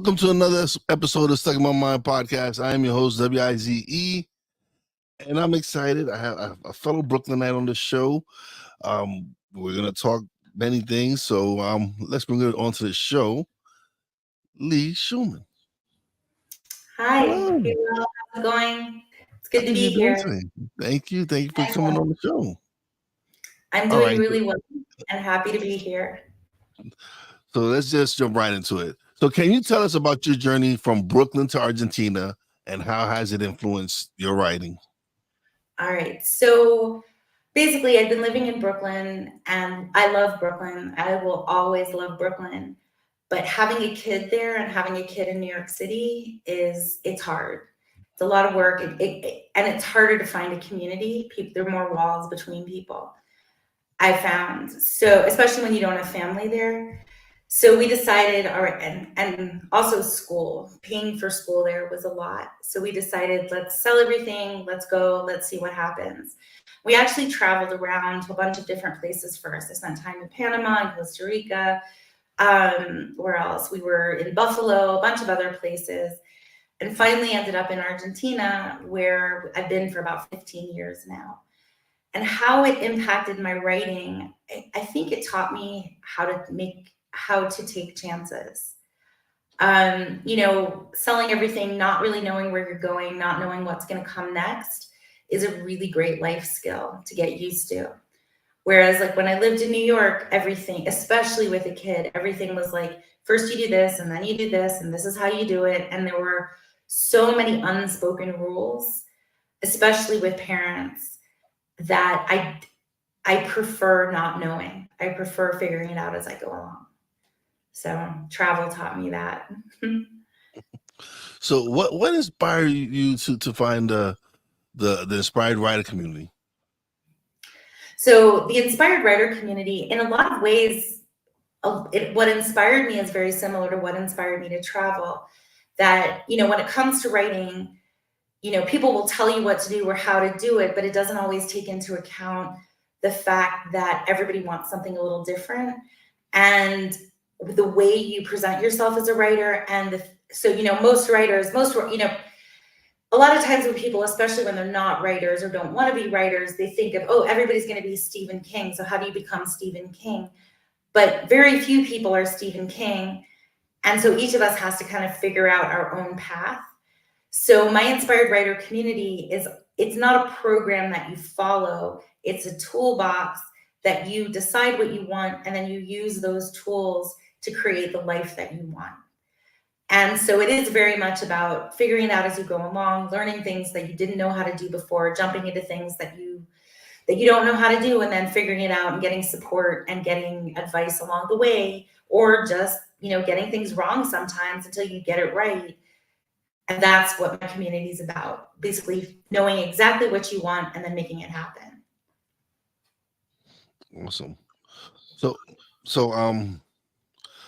welcome to another episode of Stuck in My Mind podcast. I am your host, WIZE, and I'm excited. I have a fellow Brooklynite on the show. We're going to talk many things, so let's bring it on to the show. Leigh Shulman. Hi. Hello. Hey, Will. How's it going? It's good How to you be doing here. today? Thank you for coming on the show. I'm All doing right, really well and happy to be here. so let's just jump right into it. So can you tell us about your journey from Brooklyn to Argentina and how has it influenced your writing? All right. So basically, I've been living in Brooklyn and I love Brooklyn. I will always love Brooklyn. But having a kid there and having a kid in New York City it's hard. It's a lot of work and it's harder to find a community. There are more walls between people, I found. So especially when you don't have family there. So we decided, all right, and also school, paying for school there was a lot. So we decided, let's sell everything, let's go, let's see what happens. We actually traveled around to a bunch of different places first. I spent time in Panama and Costa Rica. Where else? We were in Buffalo, a bunch of other places, and finally ended up in Argentina, where I've been for about 15 years now. And how it impacted my writing, I think it taught me how to take chances. Selling everything, not really knowing where you're going, not knowing what's going to come next is a really great life skill to get used to. Whereas like when I lived in New York, everything, especially with a kid, everything was like, first you do this and then you do this and this is how you do it. And there were so many unspoken rules, especially with parents, that I prefer not knowing. I prefer figuring it out as I go along. So travel taught me that. So what inspired you to find the inspired writer community? So the inspired writer community, in a lot of ways, what inspired me is very similar to what inspired me to travel. That, when it comes to writing, people will tell you what to do or how to do it, but it doesn't always take into account the fact that everybody wants something a little different. And the way you present yourself as a writer. Most writers, a lot of times when people, especially when they're not writers or don't want to be writers, they think of, oh, everybody's going to be Stephen King. So how do you become Stephen King? But very few people are Stephen King. And so each of us has to kind of figure out our own path. So my inspired writer community it's not a program that you follow. It's a toolbox that you decide what you want, and then you use those tools to create the life that you want. And so it is very much about figuring it out as you go along, learning things that you didn't know how to do before, jumping into things that you don't know how to do, and then figuring it out and getting support and getting advice along the way, or just, getting things wrong sometimes until you get it right. And that's what my community is about, basically knowing exactly what you want and then making it happen. Awesome. So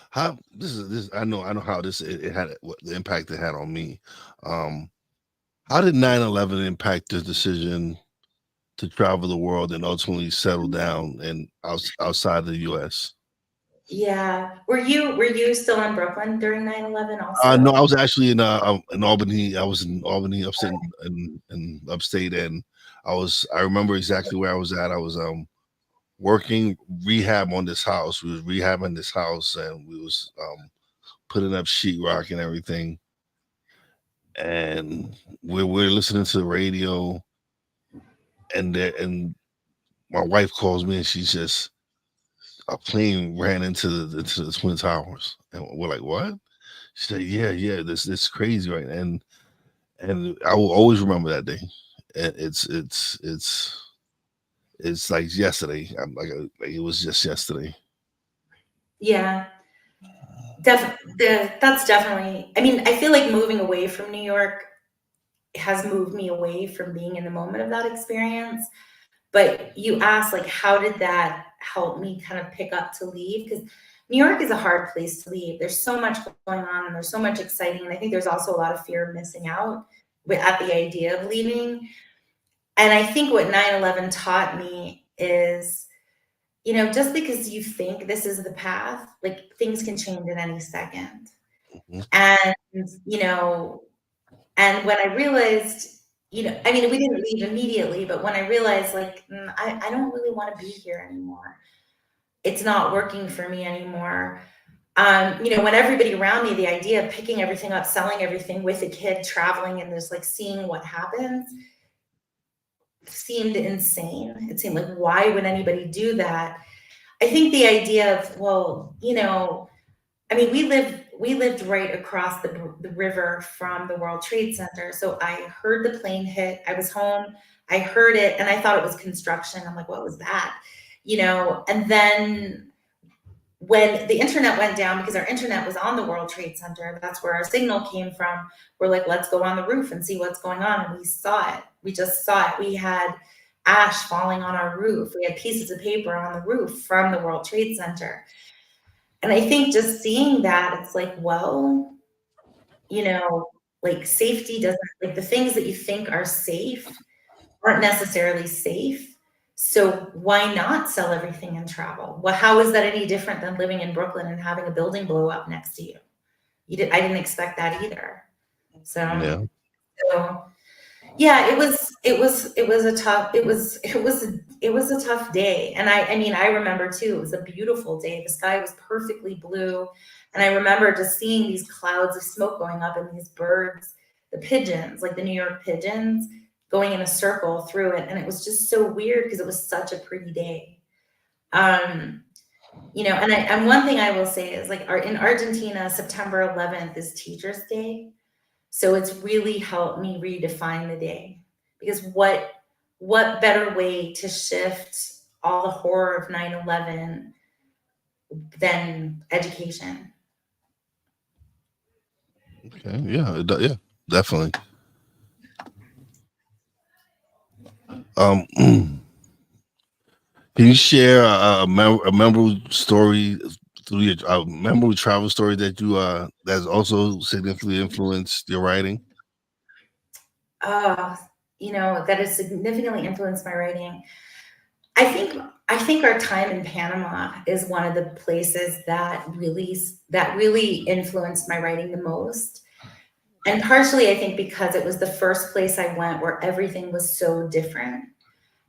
how this I know how this it had what the impact it had on me. How did 9/11 impact the decision to travel the world and ultimately settle down and outside the U.S.? Yeah. Were you still in Brooklyn during 9/11 also? No, I was actually in Albany. I was in Albany, upstate in upstate, and I remember exactly where I was at. I was working rehab on this house. We was rehabbing this house, and we was putting up sheetrock and everything. And we're listening to the radio, and my wife calls me, and she's just a plane ran into the Twin Towers, and we're like, "What?" She said, "Yeah, this crazy, right?" And I will always remember that day. And it's like yesterday. I'm like it was just yesterday. Yeah. That's definitely, I mean, I feel like moving away from New York has moved me away from being in the moment of that experience. But you asked, like, how did that help me kind of pick up to leave? Because New York is a hard place to leave. There's so much going on and there's so much exciting. And I think there's also a lot of fear of missing out at the idea of leaving. And I think what 9/11 taught me is, just because you think this is the path, like things can change in any second. Mhm. And, you know, and when I realized, I mean, we didn't leave immediately, but when I realized, like, I don't really want to be here anymore. It's not working for me anymore. When everybody around me, the idea of picking everything up, selling everything with a kid, traveling, and just like seeing what happens seemed insane. It seemed like, why would anybody do that? I think the idea of, well, I mean, we lived right across the river from the World Trade Center. So I heard the plane hit. I was home. I heard it, and I thought it was construction. I'm like, what was that? And then when the internet went down, because our internet was on the World Trade Center, that's where our signal came from. We're like, let's go on the roof and see what's going on. And we saw it. We just saw it. We had ash falling on our roof. We had pieces of paper on the roof from the World Trade Center. And I think just seeing that, it's like, well, you know, like safety doesn't, like the things that you think are safe aren't necessarily safe. So why not sell everything and travel? Well, how is that any different than living in Brooklyn and having a building blow up next to you? I didn't expect that either. So, Yeah. so yeah, it was a tough, it was a tough day. And I mean, I remember too, it was a beautiful day. The sky was perfectly blue. And I remember just seeing these clouds of smoke going up and these birds, the pigeons, like the New York pigeons, going in a circle through it. And it was just so weird because it was such a pretty day. Um, and one thing I will say is like in Argentina, September 11th is Teachers' Day. So it's really helped me redefine the day, because what better way to shift all the horror of 9/11 than education? Okay. Yeah. Yeah. Definitely. Can you share a memorable story through your memorable travel story that you that's also significantly influenced your writing? Uh, that has significantly influenced my writing. I think our time in Panama is one of the places that really influenced my writing the most. And partially, I think because it was the first place I went where everything was so different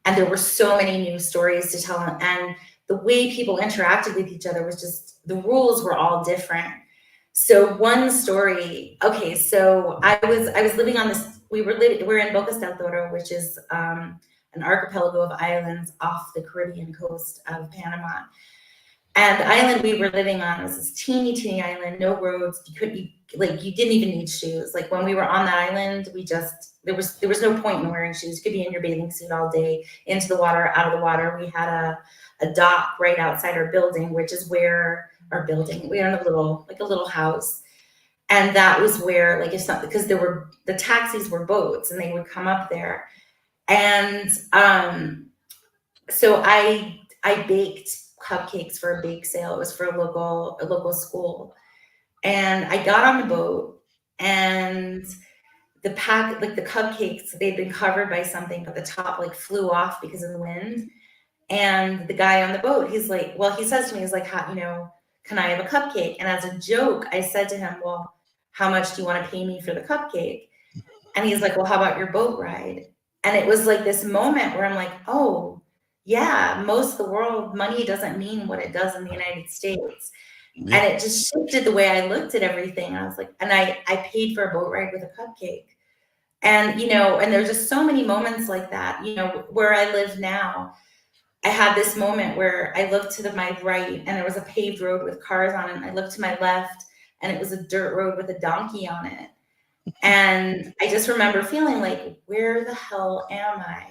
and there were so many new stories to tell, and the way people interacted with each other was just, the rules were all different. So one story, okay, so I was living on this, we're in Bocas del Toro, which is an archipelago of islands off the Caribbean coast of Panama. And the island we were living on was this teeny, teeny island, no roads. You didn't even need shoes. Like when we were on that island, there was no point in wearing shoes. You could be in your bathing suit all day, into the water, out of the water. We had a dock right outside our building, which is where our building, we were in a little house. And that was where, like, it's not, because the taxis were boats and they would come up there. And so I baked cupcakes for a bake sale. It was for a local school. And I got on the boat, and the cupcakes, they'd been covered by something, but the top like flew off because of the wind. And the guy on the boat, he's like, well, he says to me, he's like, can I have a cupcake? And as a joke, I said to him, well, how much do you want to pay me for the cupcake? And he's like, well, how about your boat ride? And it was like this moment where I'm like, oh, yeah, most of the world, money doesn't mean what it does in the United States. Yeah. And it just shifted the way I looked at everything. I was like, and I paid for a boat ride with a cupcake. And there's just so many moments like that, where I live now. I had this moment where I looked to my right and there was a paved road with cars on it. And I looked to my left and it was a dirt road with a donkey on it. And I just remember feeling like, where the hell am I?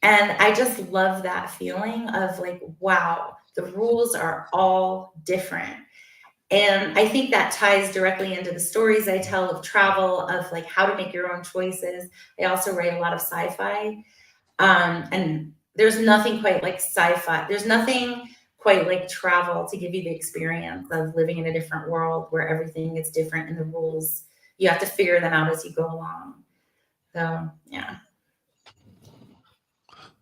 And I just love that feeling of like, wow, the rules are all different. And I think that ties directly into the stories I tell of travel, of like how to make your own choices. I also write a lot of sci-fi. And there's nothing quite like sci-fi. There's nothing quite like travel to give you the experience of living in a different world where everything is different and the rules, you have to figure them out as you go along. So, yeah.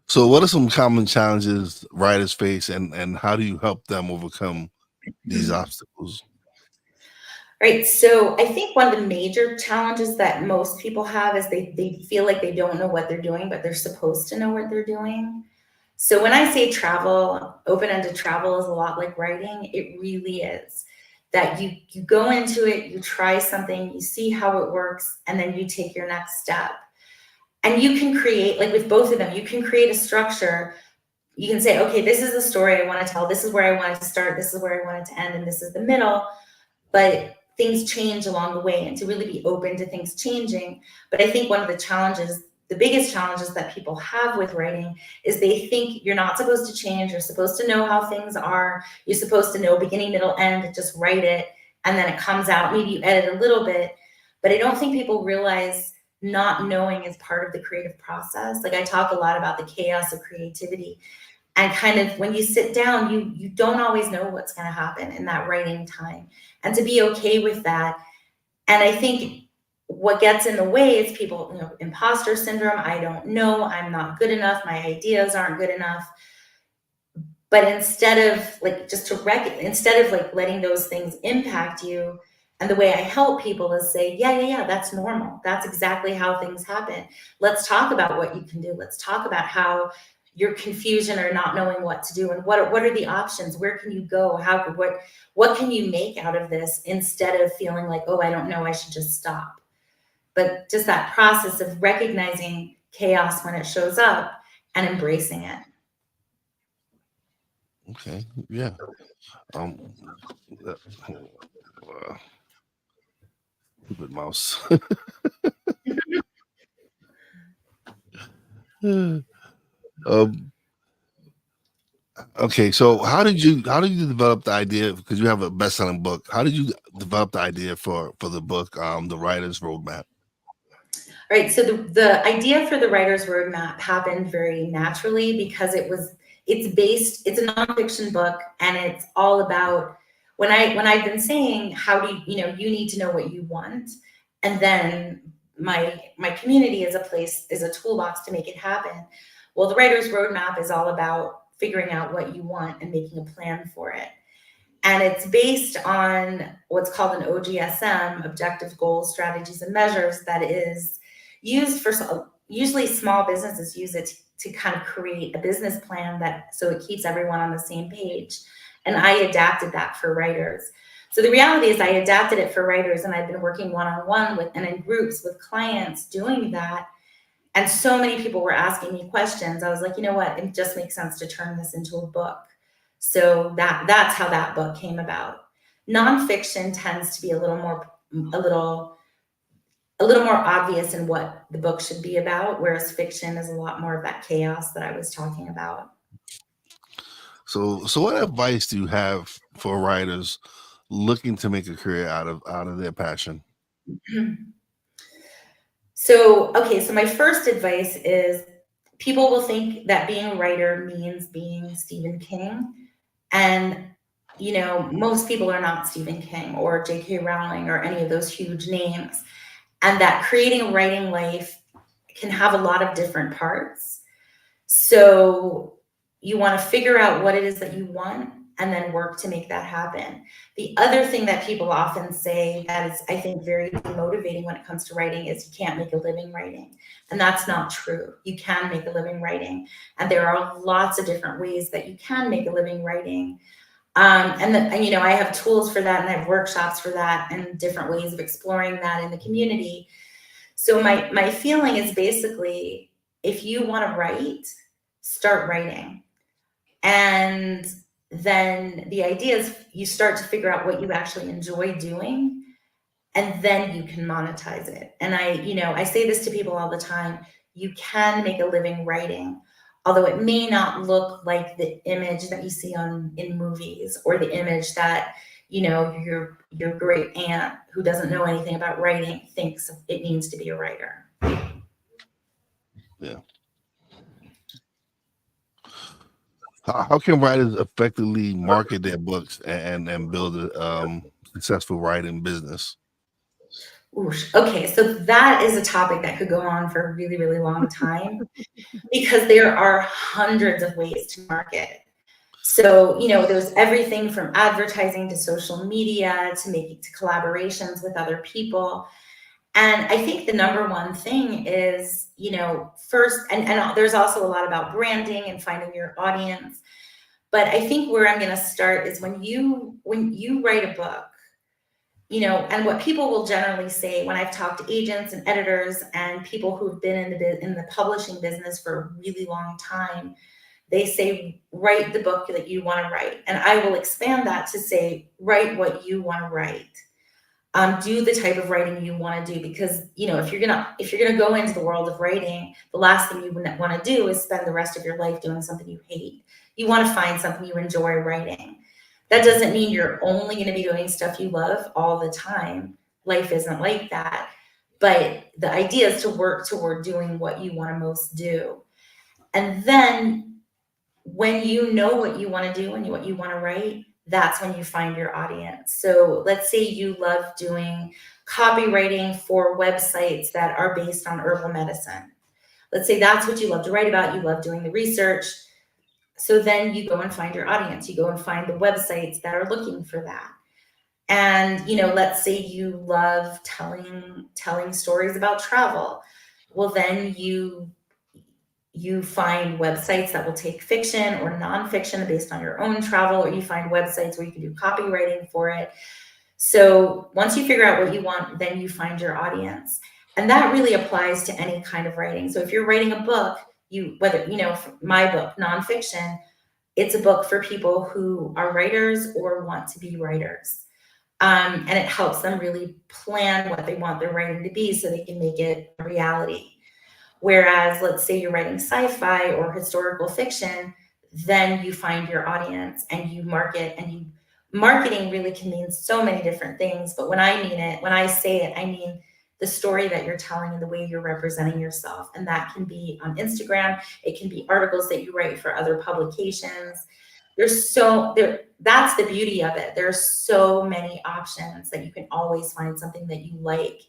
So, what are some common challenges writers face, and how do you help them overcome these obstacles? Right. So I think one of the major challenges that most people have is they feel like they don't know what they're doing, but they're supposed to know what they're doing. So when I say travel, open-ended travel is a lot like writing. It really is. That you go into it, you try something, you see how it works, and then you take your next step. And you can create, like with both of them, you can create a structure. You can say, okay, this is the story I want to tell, this is where I want it to start, this is where I want it to end, and this is the middle. But things change along the way, and to really be open to things changing. But I think one of the challenges, the biggest challenges that people have with writing is they think you're not supposed to change, you're supposed to know how things are, you're supposed to know beginning, middle, end, just write it, and then it comes out, maybe you edit a little bit. But I don't think people realize not knowing is part of the creative process. Like I talk a lot about the chaos of creativity, and kind of when you sit down, you don't always know what's going to happen in that writing time, and to be okay with that. And I think what gets in the way is people, imposter syndrome. I don't know, I'm not good enough, my ideas aren't good enough. But instead of like instead of like letting those things impact you, and the way I help people is say, yeah, that's normal, that's exactly how things happen. Let's talk about what you can do, let's talk about how your confusion or not knowing what to do, and what are the options, where can you go, what can you make out of this, instead of feeling like, oh, I don't know, I should just stop. But just that process of recognizing chaos when it shows up and embracing it. Okay, yeah. Um, stupid mouse. um, okay, so how did you develop the idea? Because you have a best-selling book. How did you develop the idea for the book, the writer's roadmap? Right. So the idea for the writer's roadmap happened very naturally because it's a nonfiction book, and it's all about when I've been saying, how do you need to know what you want. And then my community is a toolbox to make it happen. Well, the writer's roadmap is all about figuring out what you want and making a plan for it. And it's based on what's called an OGSM, Objective Goals, Strategies, and Measures, that is used for, usually small businesses use it to kind of create a business plan, that so it keeps everyone on the same page. And I adapted that for writers. So the reality is I adapted it for writers, and I've been working one-on-one with and in groups with clients doing that. And so many people were asking me questions. I was like, you know what? It just makes sense to turn this into a book. So that's how that book came about. Nonfiction tends to be a little more obvious in what the book should be about, whereas fiction is a lot more of that chaos that I was talking about. So what advice do you have for writers looking to make a career out of their passion? So, okay, so my first advice is, people will think that being a writer means being Stephen King. And, most people are not Stephen King or J.K. Rowling or any of those huge names. And that creating a writing life can have a lot of different parts. So you want to figure out what it is that you want and then work to make that happen. The other thing that people often say that is, I think, very motivating when it comes to writing is you can't make a living writing. And that's not true. You can make a living writing. And there are lots of different ways that you can make a living writing. And I have tools for that, and I have workshops for that, and different ways of exploring that in the community. So my feeling is basically, if you want to write, start writing. And then the idea is you start to figure out what you actually enjoy doing, and then you can monetize it. And I say this to people all the time, you can make a living writing, although it may not look like the image that you see in movies, or the image that your great aunt who doesn't know anything about writing thinks it means to be a writer. Yeah. How can writers effectively market their books and build a successful writing business? Oosh. Okay, so that is a topic that could go on for a really, really long time, because there are hundreds of ways to market. So, there's everything from advertising to social media to making to collaborations with other people. And I think the number one thing is, first, and there's also a lot about branding and finding your audience. But I think where I'm going to start is when you write a book, and what people will generally say when I've talked to agents and editors and people who've been in the publishing business for a really long time, they say, write the book that you want to write. And I will expand that to say, write what you want to write. Do the type of writing you want to do, because if you're gonna go into the world of writing, the last thing you want to do is spend the rest of your life doing something you hate. You want to find something you enjoy writing. That doesn't mean you're only going to be doing stuff you love all the time. Life isn't like that. But the idea is to work toward doing what you want to most do. And then when you know what you want to do and what you want to write, that's when you find your audience. So let's say you love doing copywriting for websites that are based on herbal medicine. Let's say that's what you love to write about. You love doing the research. So then you go and find your audience. You go and find the websites that are looking for that. And let's say you love telling stories about travel. Well, then you find websites that will take fiction or nonfiction based on your own travel, or you find websites where you can do copywriting for it. So once you figure out what you want, then you find your audience. And that really applies to any kind of writing. So if you're writing a book, whether, my book, nonfiction, it's a book for people who are writers or want to be writers. And it helps them really plan what they want their writing to be so they can make it a reality. Whereas, let's say you're writing sci-fi or historical fiction, then you find your audience and you market, and marketing really can mean so many different things. But when I say it, I mean the story that you're telling and the way you're representing yourself. And that can be on Instagram. It can be articles that you write for other publications. That's the beauty of it. There's so many options that you can always find something that you like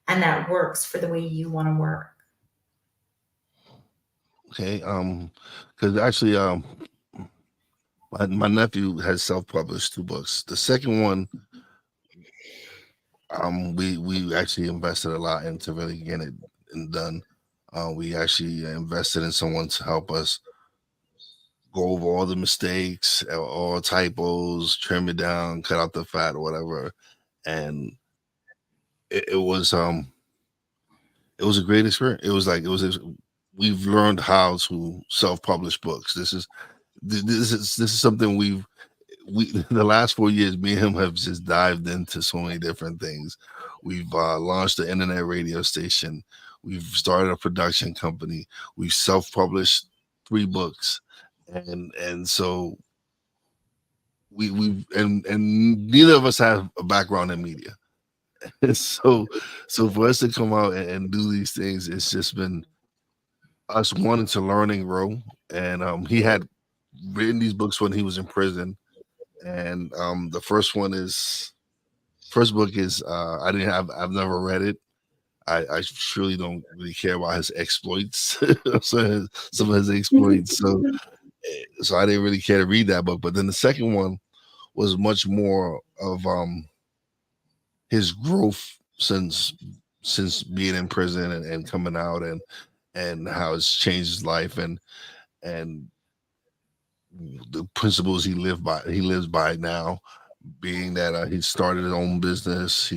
and that works for the way you want to work. Okay. Because actually, my nephew has self-published 2 books. The second one, we actually invested a lot into really getting it done. We actually invested in someone to help us go over all the mistakes, all typos, trim it down, cut out the fat or whatever. And it was a great experience. We've learned how to self-publish books. This is something we the last 4 years, me and him have just dived into so many different things. We've launched the internet radio station. We've started a production company. We've self-published 3 books, and so and neither of us have a background in media. And so for us to come out and do these things, it's just been us wanting to learn and grow. And he had written these books when he was in prison, and the first book is I've never read it. I truly don't really care about his exploits. Some of his exploits, so I didn't really care to read that book. But then the second one was much more of his growth since being in prison and coming out, and how it's changed his life, and the principles he lives by now, being that he started his own business.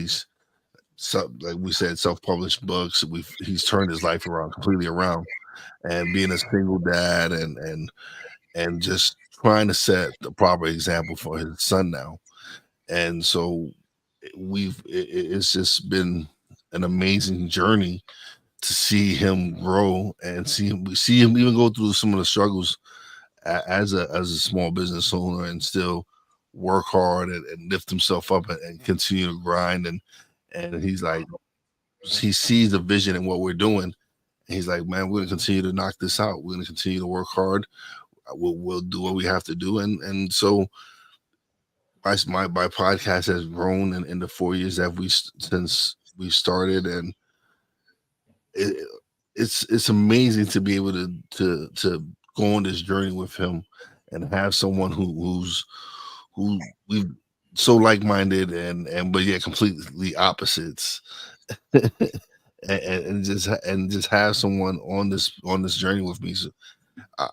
Like we said, self-published books. He's turned his life around, completely around, and being a single dad, and just trying to set the proper example for his son now. And so it's just been an amazing journey to see him grow, and see him even go through some of the struggles as a small business owner, and still work hard, and lift himself up, and continue to grind. And he's like, he sees the vision in what we're doing. And he's like, man, we're gonna continue to knock this out. We're gonna continue to work hard. We'll do what we have to do. And so my podcast has grown in the 4 years that since we started. And it, it's amazing to be able to go on this journey with him, and have someone who we so like-minded and but yet completely opposites. And just have someone on this journey with me. So I,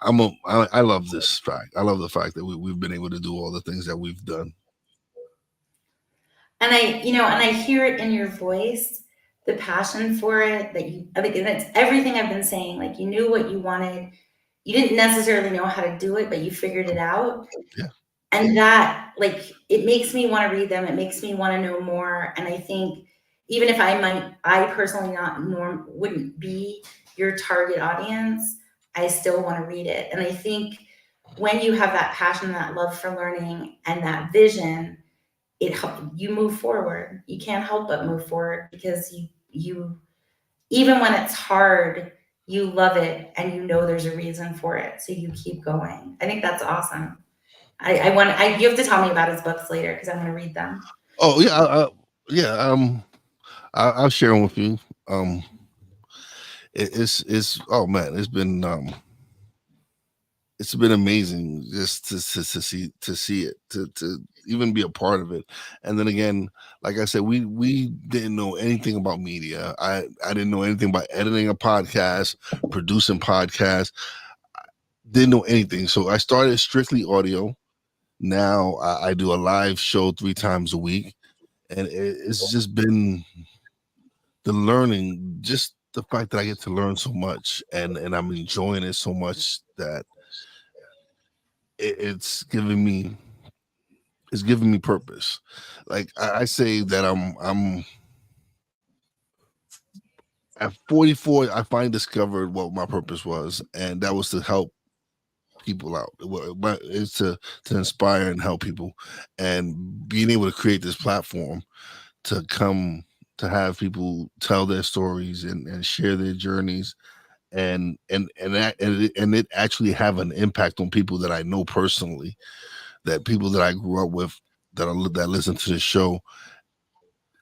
I love this fact. I love the fact that we've been able to do all the things that we've done. And I hear it in your voice, the passion for it, that you, I think that's everything I've been saying. Like, you knew what you wanted. You didn't necessarily know how to do it, but you figured it out. Yeah. And that, like, it makes me want to read them. It makes me want to know more. And I think even if I personally not wouldn't be your target audience, I still want to read it. And I think when you have that passion, that love for learning, and that vision, you move forward. You can't help but move forward because you even when it's hard, you love it and you know there's a reason for it, so you keep going. I think that's awesome. You have to tell me about his books later because I'm going to read them. Oh yeah. Yeah. I'll share them with you. Um, it's oh man, it's been amazing just to see it, to even be a part of it. And then again, like I said, we didn't know anything about media. I didn't know anything about editing a podcast, producing podcasts. Didn't know anything. So I started strictly audio. Now I do a live show 3 times a week, and it's just been the learning, just the fact that I get to learn so much, and I'm enjoying it so much that it's giving me purpose. Like I say that I'm at 44. I finally discovered what my purpose was, and that was to help people out. It's to inspire and help people, and being able to create this platform to come to have people tell their stories and share their journeys, and it actually have an impact on people that I know personally, that people that I grew up with, that listen to the show,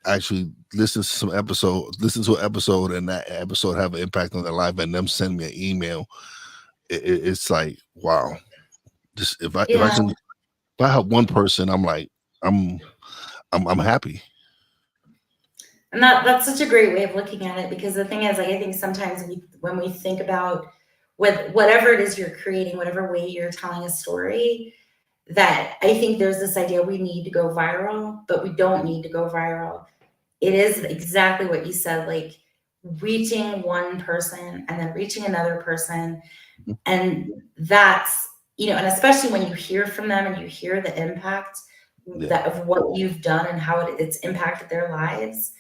actually listen to an episode, and that episode have an impact on their life, and them send me an email. It's like, wow. Just Yeah, if I help one person, I'm like, I'm I'm happy. and that's such a great way of looking at it, because the thing is, like, I think sometimes when we think about whatever it is you're creating, whatever way you're telling a story, that I think there's this idea we need to go viral, but we don't need to go viral. It is exactly what you said, like reaching one person and then reaching another person. And that's, and especially when you hear from them and you hear the impact Yeah. that of what you've done and how it's impacted their lives.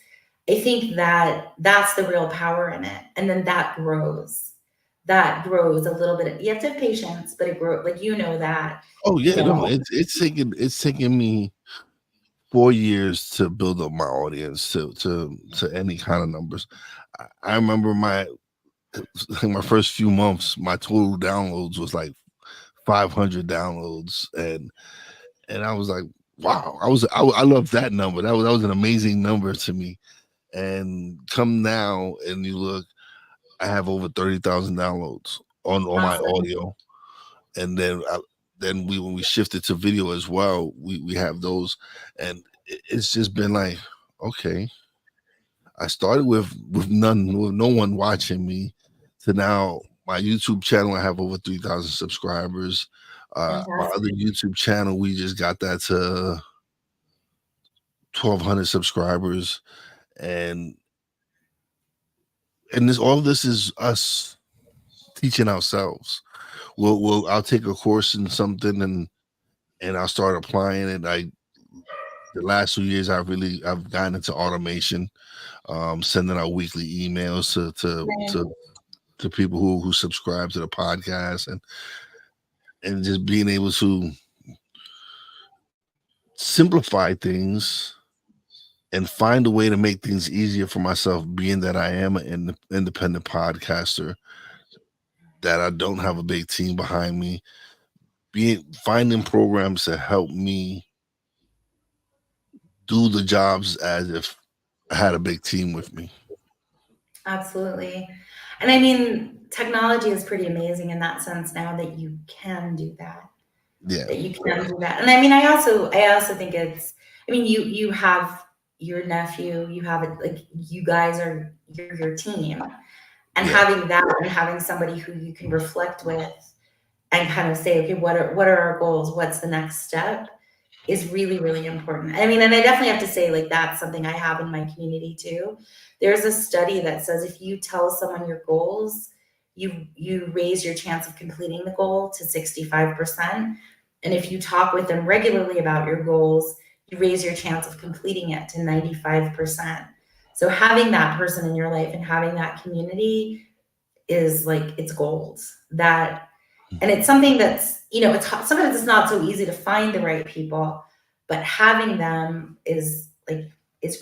I think that that's the real power in it. And then that grows a little bit. You have to have patience, but it grows, like, that, Oh yeah, you no, know, it's taken me 4 years to build up my audience to any kind of numbers. I remember my first few months, my total downloads was like 500 downloads, and I was like, wow, I love that number. That was an amazing number to me. And come now, and you look, I have over 30,000 downloads on my awesome. audio, and then when we shifted to video as well, we have those, and it's just been like, okay, I started with no one watching me, to now my YouTube channel, I have over 3,000 subscribers. My other Fantastic. YouTube channel, we just got that to 1,200 subscribers, and this all of this is us teaching ourselves. I'll take a course in something, and I'll start applying it. The last 2 years I've gotten into automation, sending out weekly emails to people who subscribe to the podcast, and just being able to simplify things and find a way to make things easier for myself, being that I am an independent podcaster, that I don't have a big team behind me, being finding programs to help me do the jobs as if I had a big team with me. Absolutely. And I mean, technology is pretty amazing in that sense now that you can do that. Yeah, That you can do that. And I mean, I also think it's, I mean, you have your nephew, you have it, like, you guys are, you're your team. And yeah. having that and having somebody who you can reflect with and kind of say, okay, what are our goals? What's the next step? Is really, really important. I mean, and I definitely have to say, like, that's something I have in my community too. There's a study that says if you tell someone your goals, you raise your chance of completing the goal to 65%. And if you talk with them regularly about your goals, you raise your chance of completing it to 95%. So having that person in your life and having that community is like, it's gold. That, and it's something that's, it's sometimes it's not so easy to find the right people, but having them is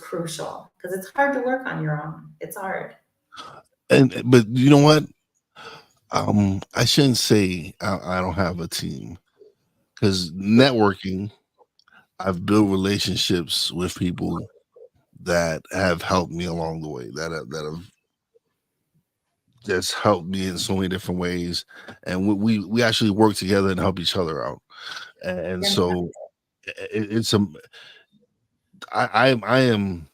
crucial because it's hard to work on your own. It's hard. And but you know what? I shouldn't say I don't have a team because networking. I've built relationships with people that have helped me along the way. That have just helped me in so many different ways, and we actually work together and help each other out. And so it's a I am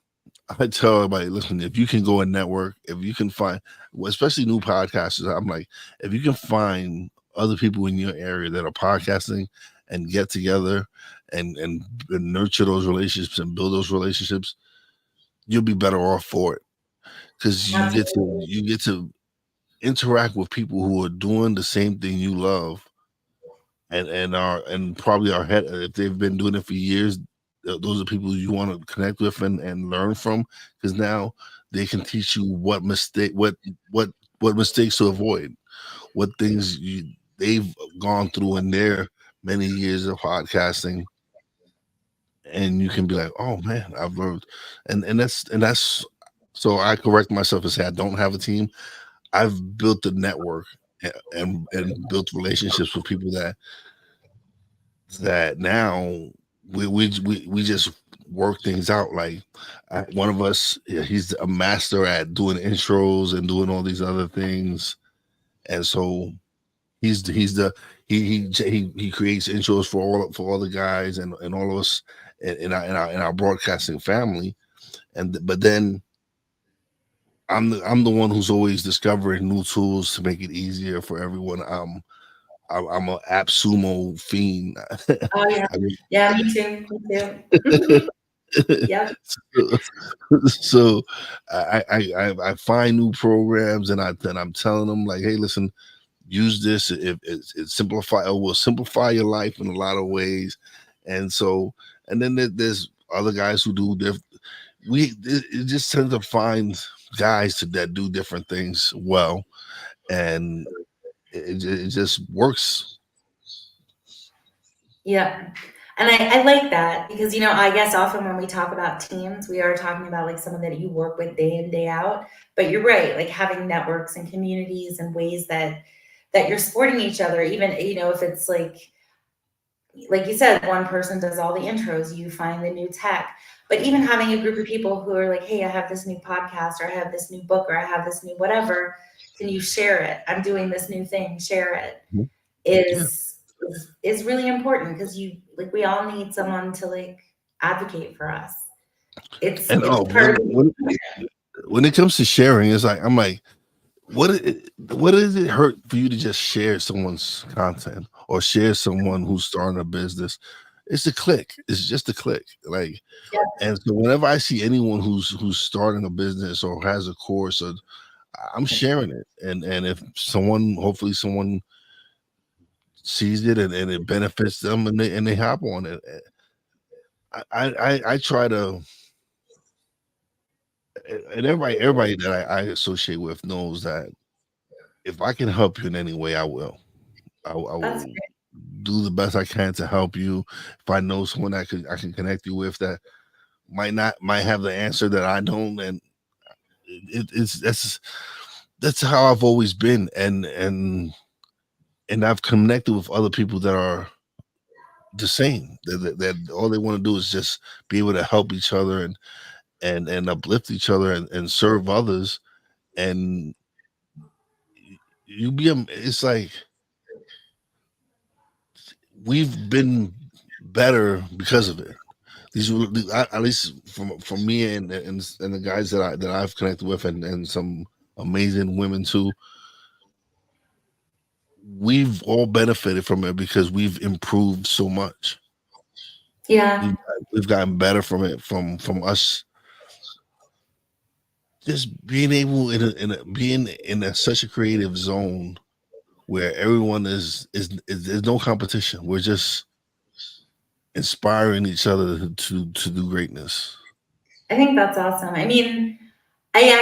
I tell everybody, listen, if you can go and network, if you can find, well, especially new podcasters, I'm like, if you can find other people in your area that are podcasting and get together and nurture those relationships and build those relationships, you'll be better off for it because Absolutely. you get to interact with people who are doing the same thing you love and probably are head if they've been doing it for years. Those are people you want to connect with and learn from because now they can teach you what what mistakes to avoid, what things they've gone through in their many years of podcasting, and you can be like, oh man, I've learned, and that's so I correct myself and say I don't have a team. I've built a network and built relationships with people that now we just work things out. Like one of us, yeah, he's a master at doing intros and doing all these other things, and so he's the he creates intros for all the guys and all of us in our broadcasting family, but then. I'm the one who's always discovering new tools to make it easier for everyone. I'm a app sumo fiend. Oh yeah. I mean, Yeah, me too. Me too. Yep. so I find new programs and I'm telling them like, hey, listen, use this. It simplify it will simplify your life in a lot of ways, and so and then there's other guys who do it just tends to find guys that do different things well, and it just works. Yeah. And I like that because, I guess often when we talk about teams, we are talking about like someone that you work with day in, day out. But you're right, like having networks and communities and ways that you're supporting each other, even, if it's like you said, one person does all the intros, you find the new tech. But even having a group of people who are like, hey, I have this new podcast, or I have this new book, or I have this new whatever, can you share it? I'm doing this new thing, share it, Mhm. Yeah, is really important because we all need someone to like advocate for us. It's and it's oh, part of when it comes to sharing, it's like I'm like, what does it hurt for you to just share someone's content or share someone who's starting a business? It's a click. It's just a click. Like, yeah, and so whenever I see anyone who's starting a business or has a course, or I'm sharing it, and if someone, hopefully someone sees it and it benefits them and they hop on it. I try to, and everybody that I associate with knows that if I can help you in any way, I will. I that's will do the best I can to help you. If I know someone I can connect you with that might have the answer that I don't, and it's that's how I've always been, and I've connected with other people that are the same. That all they want to do is just be able to help each other and uplift each other and serve others. and you be it's like we've been better because of it. At least from me and the guys that I've connected with, and some amazing women too. We've all benefited from it because we've improved so much. Yeah. We've gotten better from it, from us just being able being in such a creative zone where everyone is there's no competition. We're just inspiring each other to do greatness. I think that's awesome. I mean, I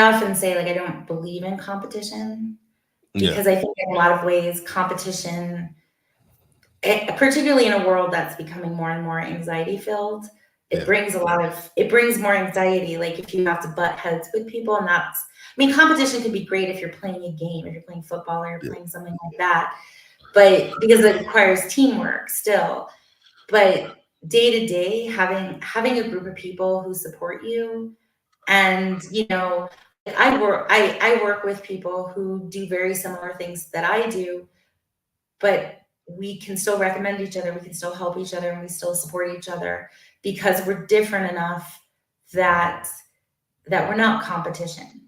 often say like I don't believe in competition Yeah, because I think in a lot of ways competition, particularly in a world that's becoming more and more anxiety filled, yeah, it brings more anxiety. Like if you have to butt heads with people, and that's, I mean, competition can be great if you're playing a game, if you're playing football or you're yeah. playing something like that, but because it requires teamwork still. But day to day, having a group of people who support you, and like I work with people who do very similar things that I do, but we can still recommend each other, we can still help each other, and we still support each other because we're different enough that we're not competition.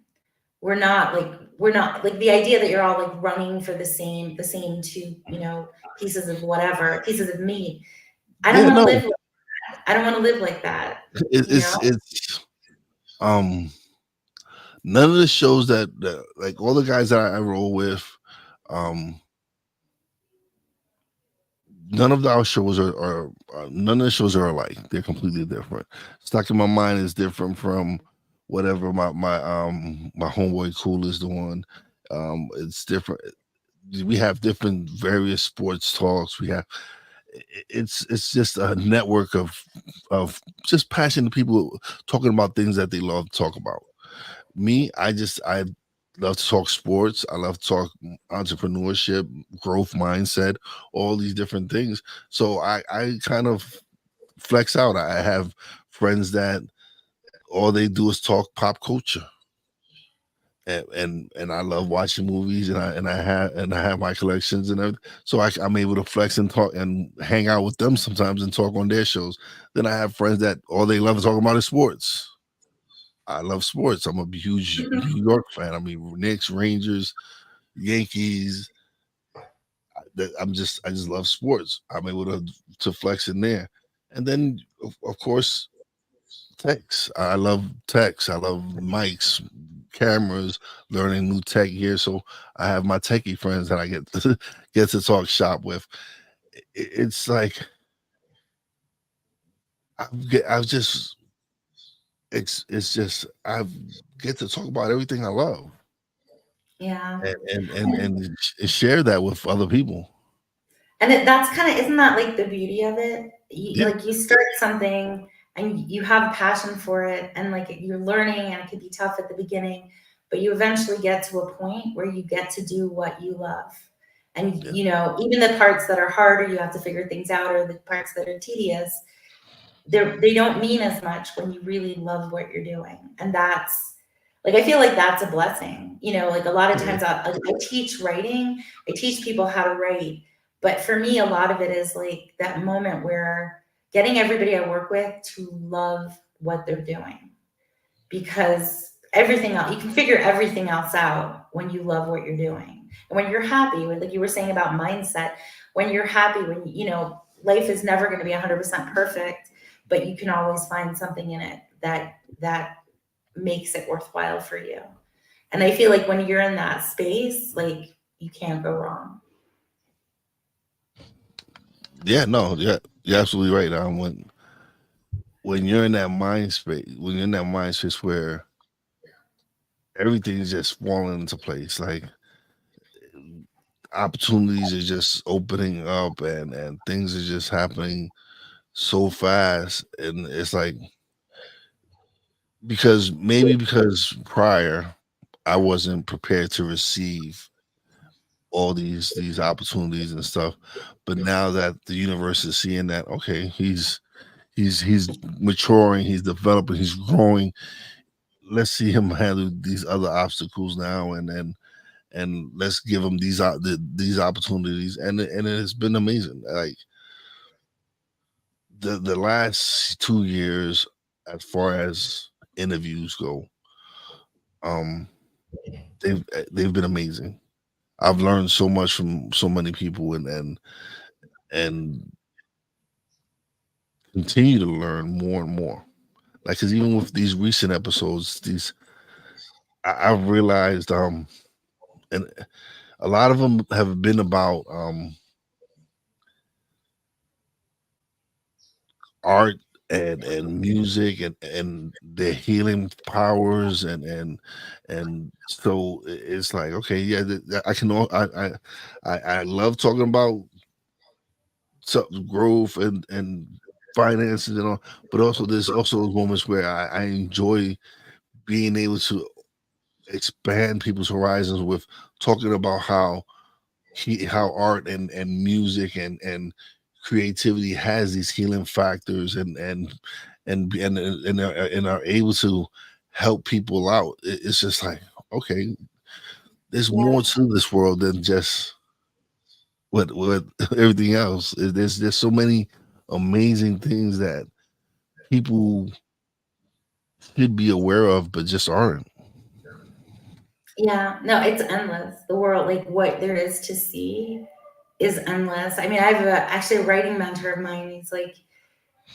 We're not like the idea that you're all like running for the same two, pieces of whatever, pieces of meat. I don't Yeah, want to no, live I don't want to live like that, you know? it's um none of the shows that like all the guys that I roll with, um, none of our shows are none of the shows are alike. They're completely different. Stuck in My Mind is different from whatever my homeboy Cool is doing. It's different. We have different various sports talks. We have it's just a network of just passionate people talking about things that they love to talk about. Me, I love to talk sports. I love to talk entrepreneurship, growth mindset, all these different things. So I kind of flex out. I have friends that all they do is talk pop culture. And I love watching movies, and I have my collections and everything. So I'm able to flex and talk and hang out with them sometimes and talk on their shows. Then I have friends that all they love to talk about is sports. I love sports. I'm a huge New York fan. I mean, Knicks, Rangers, Yankees. I just love sports. I'm able to flex in there, and then of course techs. I love techs. I love mics, cameras, learning new tech here. So I have my techie friends that I get get to talk shop with. It's like I've just it's just I get to talk about everything I love Yeah. and share that with other people. And that's kind of, isn't that like the beauty of it? Yeah, You start something and you have a passion for it, and like you're learning, and it could be tough at the beginning, but you eventually get to a point where you get to do what you love. And yeah, even the parts that are harder, you have to figure things out, or the parts that are tedious, they don't mean as much when you really love what you're doing. And that's like, I feel like that's a blessing. Like a lot of yeah. times I teach writing, I teach people how to write, but for me a lot of it is like that moment where getting everybody I work with to love what they're doing, because everything else, you can figure everything else out when you love what you're doing. And when you're happy, like you were saying about mindset, when you're happy, when life is never going to be 100% perfect, but you can always find something in it that makes it worthwhile for you. And I feel like when you're in that space, like you can't go wrong. Yeah, no, yeah, you're absolutely right. When you're in that mind space, when you're in that mind space where everything is just falling into place, like opportunities are just opening up and things are just happening so fast, and it's like because prior I wasn't prepared to receive all these opportunities and stuff, but now that the universe is seeing that, okay, he's maturing, he's developing, he's growing. let's see him handle these other obstacles now, and let's give him these opportunities, and it's been amazing. Like the last 2 years, as far as interviews go, um, they've been amazing. I've learned so much from so many people, and continue to learn more and more. Like, cause even with these recent episodes, I've realized, and a lot of them have been about art and music and their healing powers and so it's like, okay, yeah, I can I love talking about growth and finances and all, but also there's also those moments where I enjoy being able to expand people's horizons with talking about how art and music and creativity has these healing factors and are able to help people out. It's just like, okay, there's Yeah. more to this world than just what everything else. There's so many amazing things that people should be aware of, but just aren't. Yeah, no, it's endless. The world, like what there is to see is endless. I mean, I have actually a writing mentor of mine. He's like,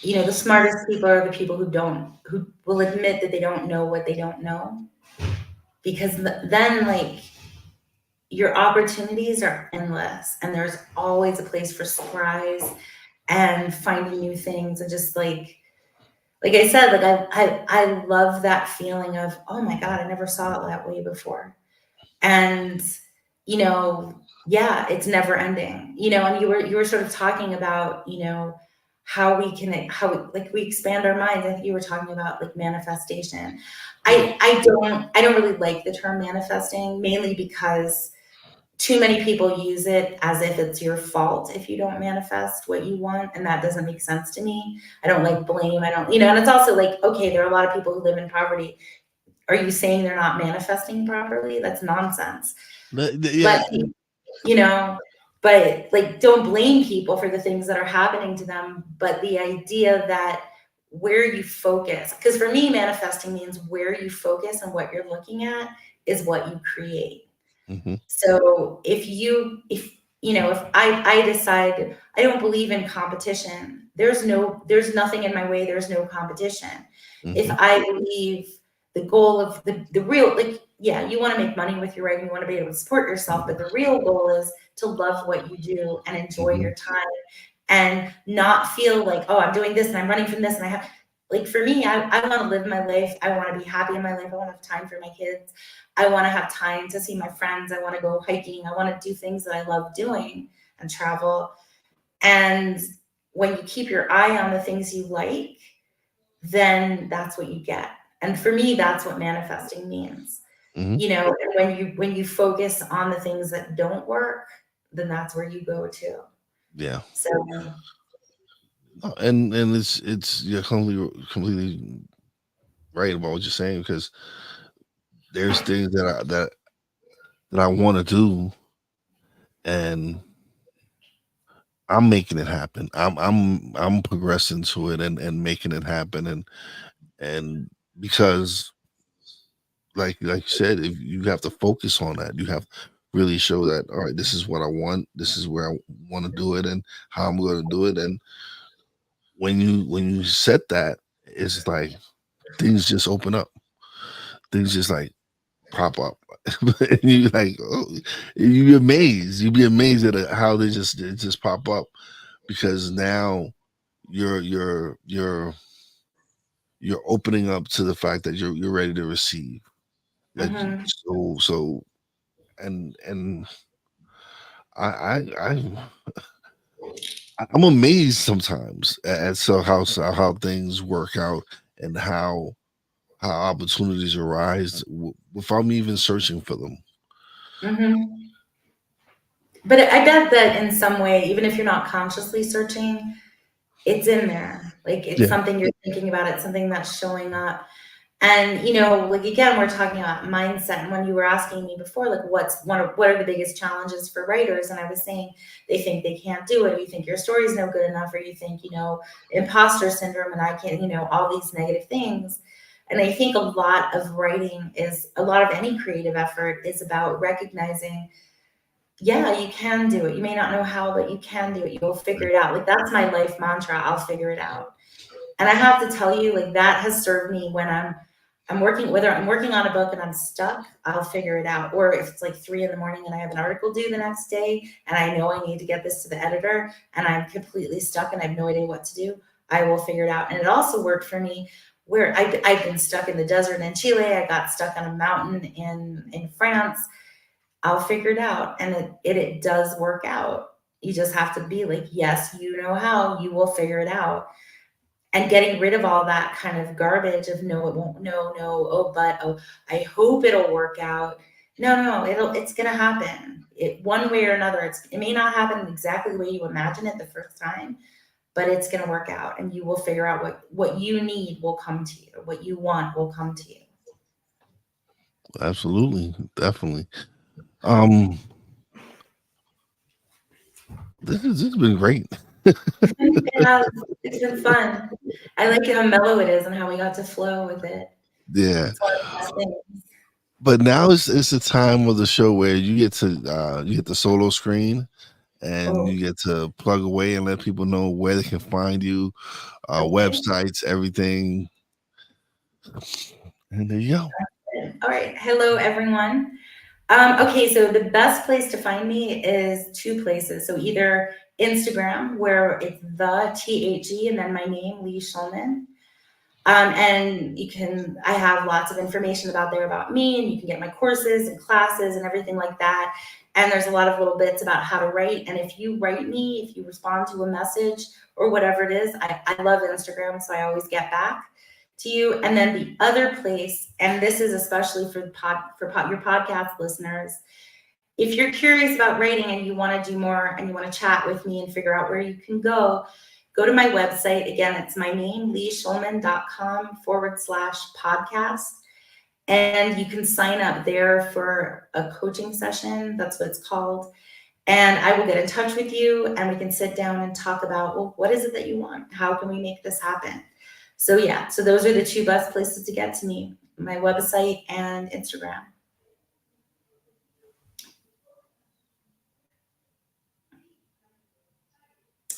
the smartest people are the people who will admit that they don't know what they don't know. Because then, like, your opportunities are endless and there's always a place for surprise and finding new things and just like I said, like I love that feeling of, oh my God, I never saw it that way before. And yeah, it's never ending, and you were sort of talking about, how we can, like we expand our minds. I think you were talking about like manifestation. Yeah. I don't really like the term manifesting, mainly because too many people use it as if it's your fault if you don't manifest what you want, and that doesn't make sense to me. I don't like blame. I don't, and it's also like, okay, there are a lot of people who live in poverty. Are you saying they're not manifesting properly? That's nonsense. Yeah. Let you know, but like, don't blame people for the things that are happening to them. But the idea that where you focus, because for me, manifesting means where you focus and what you're looking at is what you create. Hmm. So if I decide I don't believe in competition, there's nothing in my way, there's no competition. If Hmm. I believe the goal of the real, like, yeah, you want to make money with your writing, you want to be able to support yourself, but the real goal is to love what you do and enjoy Hmm. your time and not feel like, oh, I'm doing this and I'm running from this and I have, like, for me, I want to live my life. I want to be happy in my life. I want to have time for my kids. I want to have time to see my friends. I want to go hiking. I want to do things that I love doing and travel. And when you keep your eye on the things you like, then that's what you get. And for me, that's what manifesting means. Hmm. And when you focus on the things that don't work, then that's where you go to. Yeah. So No, and it's you're completely right about what you're saying, because there's things that I want to do, and I'm making it happen. I'm progressing to it and making it happen, and because like you said, if you have to focus on that, you have to really show that, all right, this is what I want, this is where I want to do it, and how I'm going to do it. And when you set that, it's like things just open up, things just like pop up. And you like, oh, you'd be amazed at how they just pop up, because now you're you're you're you're opening up to the fact that you're ready to receive that. mhm. So and I I'm amazed sometimes at how things work out, and how opportunities arise without me even searching for them. Mhm. But I bet that in some way, even if you're not consciously searching, it's in there. Like, it's Yeah. something you're thinking about. It's something that's showing up. And, like, again, we're talking about mindset. And when you were asking me before, like, what are the biggest challenges for writers? And I was saying, they think they can't do it, or you think your story's no good enough, or you think, imposter syndrome, and I can't, all these negative things. And I think a lot of any creative effort is about recognizing, yeah, you can do it. You may not know how, but you can do it. You'll figure it out. Like, that's my life mantra. I'll figure it out. And I have to tell you, like, that has served me when whether I'm working on a book and I'm stuck, I'll figure it out. Or if it's like 3 a.m. and I have an article due the next day and I know I need to get this to the editor and I'm completely stuck and I have no idea what to do, I will figure it out. And it also worked for me where I've been stuck in the desert in Chile. I got stuck on a mountain in France. I'll figure it out. And it does work out. You just have to be like, yes, you know how, you will figure it out. And getting rid of all that kind of garbage of no, it won't, no, oh, I hope it'll work out. No, it's gonna happen. One way or another. It may not happen exactly the way you imagine it the first time, but it's gonna work out, and you will figure out what you need will come to you. What you want will come to you. Absolutely, definitely. Um, this has been great. It's been fun. I like how mellow it is and how we got to flow with it. Yeah. It's one of the best things. But now it's the time of the show where you get the solo screen and Oh, you get to plug away and let people know where they can find you, okay. websites, everything. And there you go. All right. Hello, everyone. Okay, so the best place to find me is two places. So either Instagram, where it's the THE and then my name, Leigh Shulman. And I have lots of information about me, and you can get my courses and classes and everything like that. And there's a lot of little bits about how to write. And if you write me, if you respond to a message or whatever it is, I love Instagram, so I always get back to you. And then the other place, and this is especially for your podcast listeners, if you're curious about writing and you want to do more and you want to chat with me and figure out where you can go to my website. Again, it's my name, leishulman.com/podcast. And you can sign up there for a coaching session. That's what it's called. And I will get in touch with you and we can sit down and talk about, well, what is it that you want? How can we make this happen? So yeah, so those are the two best places to get to me, my website and Instagram.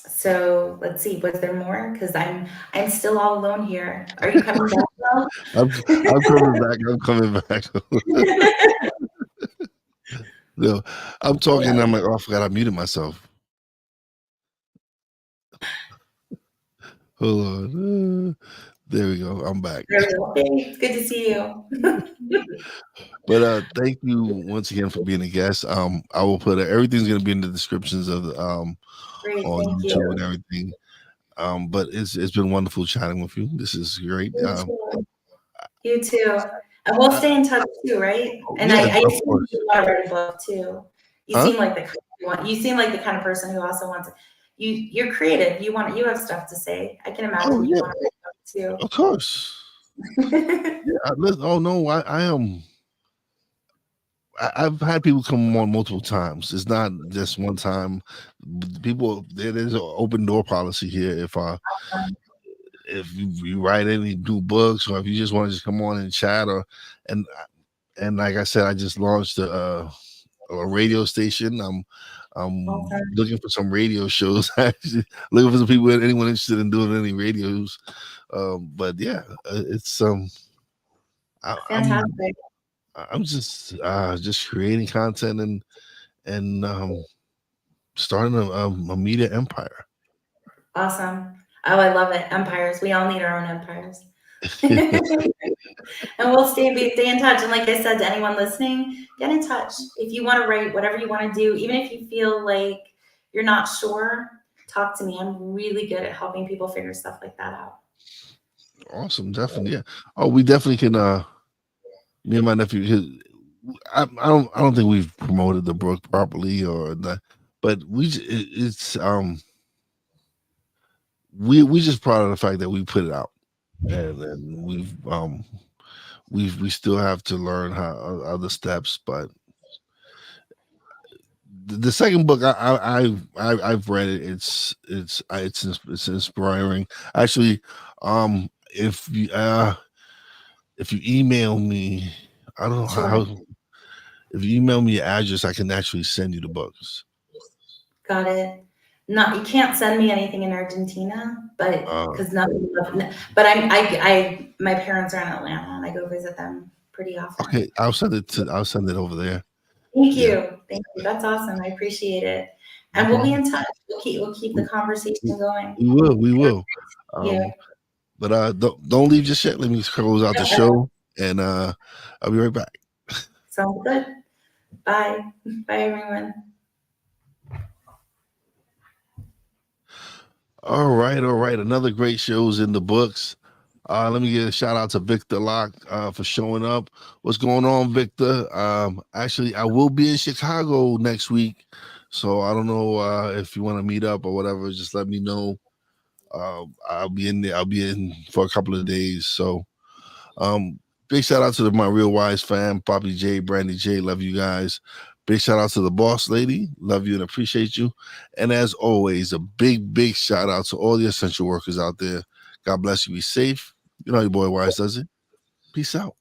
So let's see, was there more? Because I'm still all alone here. Are you coming back now? I'm coming back. I'm coming back. No, I'm talking. And I'm like, oh, I forgot I muted myself. Hold on. There we go. I'm back. It's good to see you. But thank you once again for being a guest. I will put everything's going to be in the descriptions of the Great, on thank YouTube you. and everything. But it's been wonderful chatting with you. This is great. You too. And we'll stay in touch too, right? And Yeah, I of see course. you want to write a book too. You Huh? seem like you seem like the kind of person who also wants you're creative. You have stuff to say. I can Oh imagine you yeah, want to write a book of course. too. Oh no, I am. I've had people come on multiple times. It's not just one time. People, there's an open door policy here. If you write any new books, or if you just want to just come on and chat, and and like I said, I just launched a radio station. I'm Awesome. looking for some radio shows. Actually, looking for some people, anyone interested in doing any radios. But yeah, it's I, I'm Fantastic. I'm just creating content and starting a media empire. Awesome. Oh, I love it. Empires. We all need our own empires. And we'll stay in touch. And like I said to anyone listening, get in touch. If you want to write whatever you want to do, even if you feel like you're not sure, talk to me. I'm really good at helping people figure stuff like that out. Awesome, definitely, yeah. Oh, we definitely can. Me and my nephew. I don't think we've promoted the book properly or that, but it's we just proud of the fact that we put it out and we've we still have to learn how other steps. But the second book I've read it. It's inspiring. Actually, if you email me, I don't know Sure. how. If you email me your address, I can actually send you the books. Got it. Not, you can't send me anything in Argentina, but Uh, because nothing. But my parents are in Atlanta, and I go visit them pretty often. okay, I'll send it over there. Thank Yeah. you, thank you. That's awesome. I appreciate it, No and we'll be problem. in touch. We'll keep the conversation going. We will. We will. You. But don't leave just yet. Let me close out the show, and I'll be right back. Sounds good. Bye. Bye, everyone. All right, all right. Another great show's in the books. Let me give a shout out to Victor Locke for showing up. What's going on, Victor? Actually, I will be in Chicago next week, so I don't know if you want to meet up or whatever. Just let me know. I'll be in there. I'll be in for a couple of days. So, big shout out to my Real Wise fam, Poppy J, Brandy J. Love you guys. Big shout out to the boss lady. Love you and appreciate you. And as always, a big shout out to all the essential workers out there. God bless you. Be safe. You know how your boy Wise does it. Peace out.